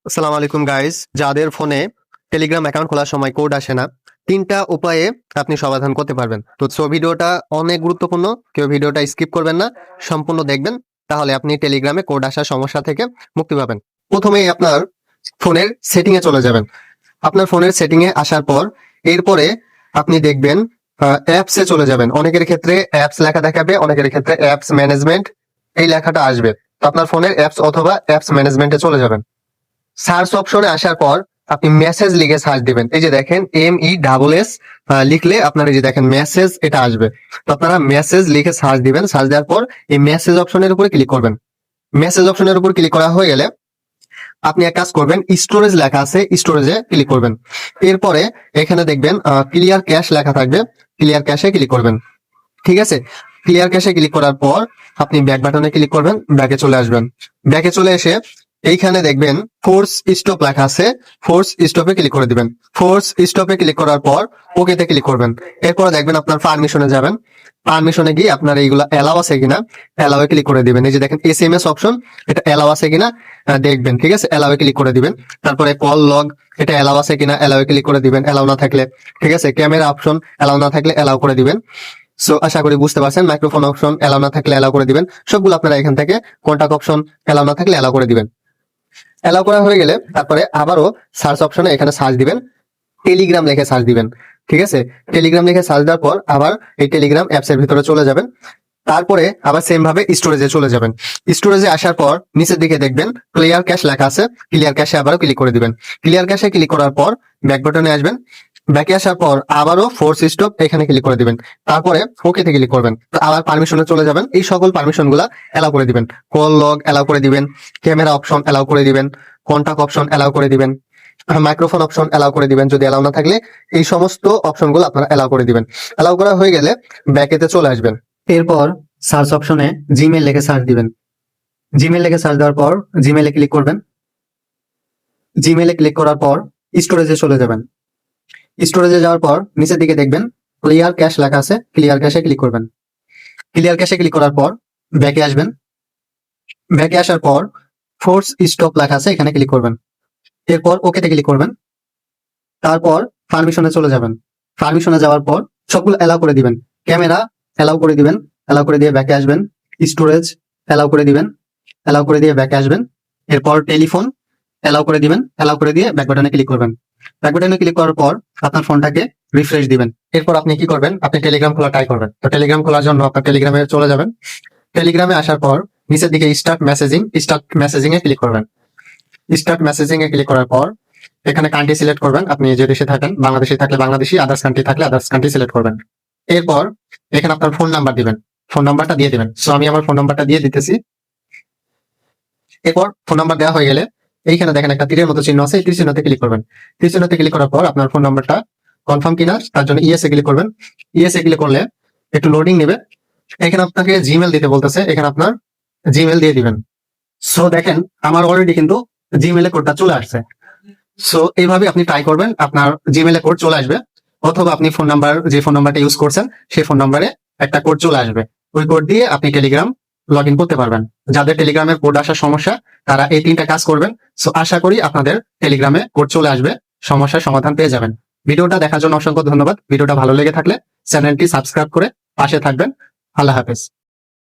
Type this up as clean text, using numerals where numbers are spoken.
আসসালামু আলাইকুম গাইস, যাদের ফোনে টেলিগ্রাম অ্যাকাউন্ট খোলার সময় কোড আসে না, তিনটা উপায়ে আপনি সমাধান করতে পারবেন। তো ভিডিওটা অনেক গুরুত্বপূর্ণ, কেউ ভিডিওটা স্কিপ করবেন না, সম্পূর্ণ দেখবেন, তাহলে আপনি টেলিগ্রামে কোড আসার সমস্যা থেকে মুক্তি পাবেন। প্রথমেই আপনার ফোনের সেটিং এ চলে যাবেন। আপনার ফোনের সেটিং এ আসার পর এরপরে আপনি দেখবেন অ্যাপস এ চলে যাবেন। অনেকের ক্ষেত্রে অ্যাপস লেখা দেখাবে, অনেকের ক্ষেত্রে অ্যাপস ম্যানেজমেন্ট এই লেখাটা আসবে। তো আপনার ফোনের অ্যাপস অথবা অ্যাপস ম্যানেজমেন্টে চলে যাবেন। সার্চ অপশনে আসার পর আপনি মেসেজ লিখে সার্চ দিবেন। এই যে দেখেন MESS লিখলে আপনার এই যে দেখেন মেসেজ এটা আসবে। তো আপনারা মেসেজ লিখে সার্চ দিবেন। সার্চ দেওয়ার পর এই মেসেজ অপশনের উপরে ক্লিক করবেন। মেসেজ অপশনের উপর ক্লিক করা হয়ে গেলে আপনি এক কাজ করবেন, স্টোরেজ লেখা আছে, স্টোরেজে ক্লিক করবেন। এরপরে এখানে দেখবেন ক্লিয়ার ক্যাশ লেখা থাকবে, ক্লিয়ার ক্যাশে ক্লিক করবেন। ঠিক আছে, ক্লিয়ার ক্যাশে ক্লিক করার পর আপনি ব্যাক বাটনে ক্লিক করবেন, ব্যাকে চলে আসবেন। ব্যাকে চলে এসে এইখানে দেখবেন ফোর্স স্টপ লেখা আছে, ফোর্স স্টপে ক্লিক করে দিবেন। ফোর্স স্টপে ক্লিক করার পর ওকেতে ক্লিক করবেন। এরপর দেখবেন আপনার পারমিশনে যাবেন। পারমিশনে গিয়ে আপনার এইগুলা এলাও আছে কিনা এলাওয়ে ক্লিক করে দিবেন। এই যে দেখেন SMS অপশন, এটা এলাও আছে কিনা দেখবেন। ঠিক আছে, এলাওয়ে ক্লিক করে দিবেন। তারপরে কল লগ, এটা এলাও আছে কিনা এলাওয়ে ক্লিক করে দিবেন। এলাও না থাকলে, ঠিক আছে, ক্যামেরা অপশন এলাও না থাকলে এলাও করে দিবেন। সো আশা করি বুঝতে পারছেন। মাইক্রোফোন অপশন এলাও না থাকলে এলাও করে দিবেন। সবগুলো আপনারা এখান থেকে কন্টাক্ট অপশন এলাও না থাকলে এলাও করে দিবেন। এলাও করা হয়ে গেলে তারপরে আবারও সার্চ অপশনে এখানে সার্চ দিবেন, টেলিগ্রাম লিখে সার্চ দিবেন। ঠিক আছে, টেলিগ্রাম লিখে সার্চ দেওয়ার পর আবার এই টেলিগ্রাম অ্যাপস এর ভিতরে চলে যাবেন। তারপরে আবার সেম ভাবে স্টোরেজে চলে যাবেন। স্টোরেজে আসার পর নিচের দিকে দেখবেন ক্লিয়ার ক্যাশ লেখা আছে, ক্লিয়ার ক্যাশে আবারও ক্লিক করে দিবেন। ক্লিয়ার ক্যাশে ক্লিক করার পর ব্যাক বাটনে আসবেন। ব্যাকে আসার পর আবারও ফোর্স স্টপ এখানে ক্লিক করে দিবেন। তারপরে ওকেতে ক্লিক করবেন। তো আবার পারমিশনে চলে যাবেন। এই সকল পারমিশন গুলা এলাও করে দিবেন। কল লগ এলাও করে দিবেন, ক্যামেরা অপশন এলাও করে দিবেন, কন্টাক্ট অপশন এলাও করে দিবেন, মাইক্রোফোন অপশন এলাও করে দিবেন। যদি এলাও না থাকলে এই সমস্ত অপশন গুলো আপনারা এলাও করে দিবেন। এলাও করা হয়ে গেলে ব্যাকেতে চলে আসবেন। এরপর সার্চ অপশনে জিমেল লিখে সার্চ দিবেন। জিমেল লিখে সার্চ দেওয়ার পর জিমেলে ক্লিক করবেন। জিমেলে ক্লিক করার পর স্টোরেজে চলে যাবেন। স্টোরেজে যাওয়ার পর নিচের দিকে দেখবেন ক্লিয়ার ক্যাশ লেখা আছে, ক্লিয়ার ক্যাশে ক্লিক করবেন। ক্লিয়ার ক্যাশে ক্লিক করার পর ব্যাকে আসবেন। ব্যাকে আসার পর ফোর্স স্টপ লেখা আছে, এখানে ক্লিক করবেন। এরপর ওকেতে ক্লিক করবেন। তারপর পারমিশনে চলে যাবেন। পারমিশনে যাওয়ার পর সবগুলো এলাও করে দিবেন। ক্যামেরা এলাও করে দিবেন, এলাও করে দিয়ে ব্যাকে আসবেন। স্টোরেজ এলাও করে দিবেন, এলাও করে দিয়ে ব্যাকে আসবেন। এরপর টেলিফোন এলাও করে দিবেন, এলাও করে দিয়ে ব্যাক বাটনে ক্লিক করবেন। ব্যাক বাটনে ক্লিক করার পর আপনার ফোনটাকে রিফ্রেশ দিবেন। এরপর আপনি কি করবেন, আপনি টেলিগ্রাম খোলা ট্রাই করবেন। তো টেলিগ্রাম খোলার জন্য আপনার টেলিগ্রামে চলে যাবেন। টেলিগ্রামে আসার পর নিচের দিকে স্টার্ট মেসেজিং এ ক্লিক করবেন। স্টার্ট মেসেজিং এ ক্লিক করার পর এখানে কান্ট্রি সিলেক্ট করবেন। আপনি যে দেশে থাকেন, বাংলাদেশে থাকলে বাংলাদেশি, আদার্স কান্ট্রি থাকলে আদার্স কান্ট্রি সিলেক্ট করবেন। এরপর এখানে আপনার ফোন নাম্বার দিবেন, ফোন নাম্বারটা দিয়ে দিবেন। সো আমি আমার ফোন নাম্বারটা দিয়ে দিতেছি। এরপর ফোন নাম্বার দেওয়া হয়ে গেলে এইখানে দেখেন একটা তীরের মতো চিহ্ন আছে, এই তীর চিহ্নতে ক্লিক করবেন। তীর চিহ্নতে ক্লিক করার পর আপনার ফোন নাম্বারটা কনফার্ম কিনা তার জন্য ইয়েস এ ক্লিক করবেন। ইয়েস এ ক্লিক করলে একটু লোডিং নেবে। এখানে আপনাকে জিমেল দিতে বলতেছে, এখানে আপনার জিমেল দিয়ে দিবেন। সো দেখেন আমার অলরেডি কিন্তু জিমেলে কোডটা চলে আসছে। সো এইভাবে আপনি ট্রাই করবেন, আপনার জিমেলে কোড চলে আসবে। অথবা আপনি ফোন নাম্বার, যে ফোন নাম্বারটা ইউজ করছেন সেই ফোন নাম্বারে একটা কোড চলে আসবে। ওই কোড দিয়ে আপনি টেলিগ্রাম লগ ইন করতে পারবেন। যাদের টেলিগ্রামের কোড আসার সমস্যা তারা এই তিনটা কাজ করবেন। সো আশা করি আপনাদের টেলিগ্রামে কোড চলে আসবে, সমস্যার সমাধান পেয়ে যাবেন। ভিডিওটা দেখার জন্য অসংখ্য ধন্যবাদ। ভিডিওটা ভালো লেগে থাকলে চ্যানেলটি সাবস্ক্রাইব করে পাশে থাকবেন। আল্লাহ হাফেজ।